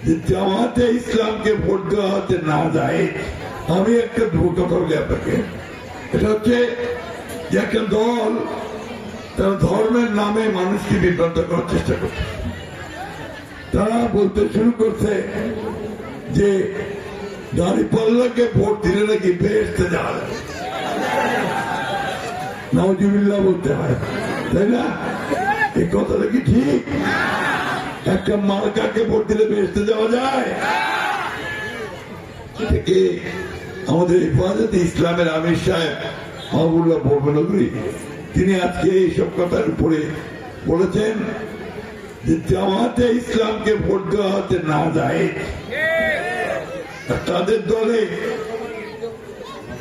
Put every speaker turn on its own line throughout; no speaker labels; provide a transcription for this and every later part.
যে জামাতে ইসলামকে ভোট দেওয়া হতে না যায়। আমি একটা কথা বলি আপনাকে, এটা হচ্ছে যে একটা দল তারা ধর্মের নামে মানুষকে বিভ্রান্ত করার চেষ্টা করছে। তারা বলতে শুরু করছে যে দাঁড়িপাল্লাকে ভোট দিলে নাকি বেহেশতে যাওয়া যাবে। নাউজুবিল্লাহ বলতে হয়, তাই না? এই কথাটা কি ঠিক? একটা মার্কাকে ভোট দিলে বেহেশতে যাওয়া যায়? আমাদের হেফাজতে ইসলামের আমির সাহেব মাহবুবুল্লাহ ভুবনগরী তিনি আজকে এইসব কথার উপরে বলেছেন যে জামাতে ইসলামকে ভোট দেওয়া হতে না যায়। তাদের দলে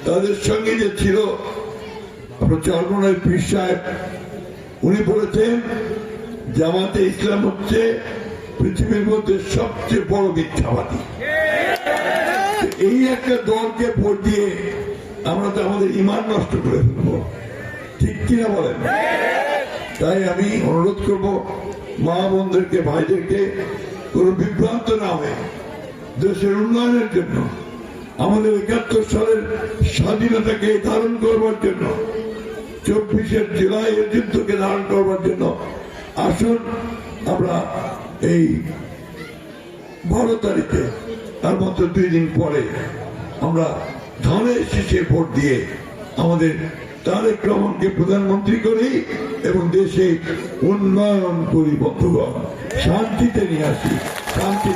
তাদের সঙ্গে যে ছিল চরমনের পীর সাহেব, উনি বলেছেন জামাতে ইসলাম হচ্ছে পৃথিবীর মধ্যে সবচেয়ে বড় মিথ্যাবাদী। এই একটা দলকে ভোট দিয়ে আমরা তো আমাদের ঈমান নষ্ট করে ফেলবো, ঠিক কিনা বলেন? তাই আমি অনুরোধ করব মা বোনদেরকে, ভাইদেরকে কোনো বিভ্রান্ত না হয়ে দেশের উন্নয়নের জন্য, আমাদের ৭১ সালের স্বাধীনতাকে ধারণ করবার জন্য, ২৪শে জুলাই যুদ্ধকে ধারণ করবার জন্য আসুন আমরা এই ১২ তারিখে, তার মাত্র ২ দিন পরে আমরা ধানের শীষে ভোট দিয়ে আমাদের তারেক রহমানকে প্রধানমন্ত্রী করি এবং দেশে উন্নয়ন করি। বন্ধুগণ, শান্তিতে নিয়ে আসি, শান্তি।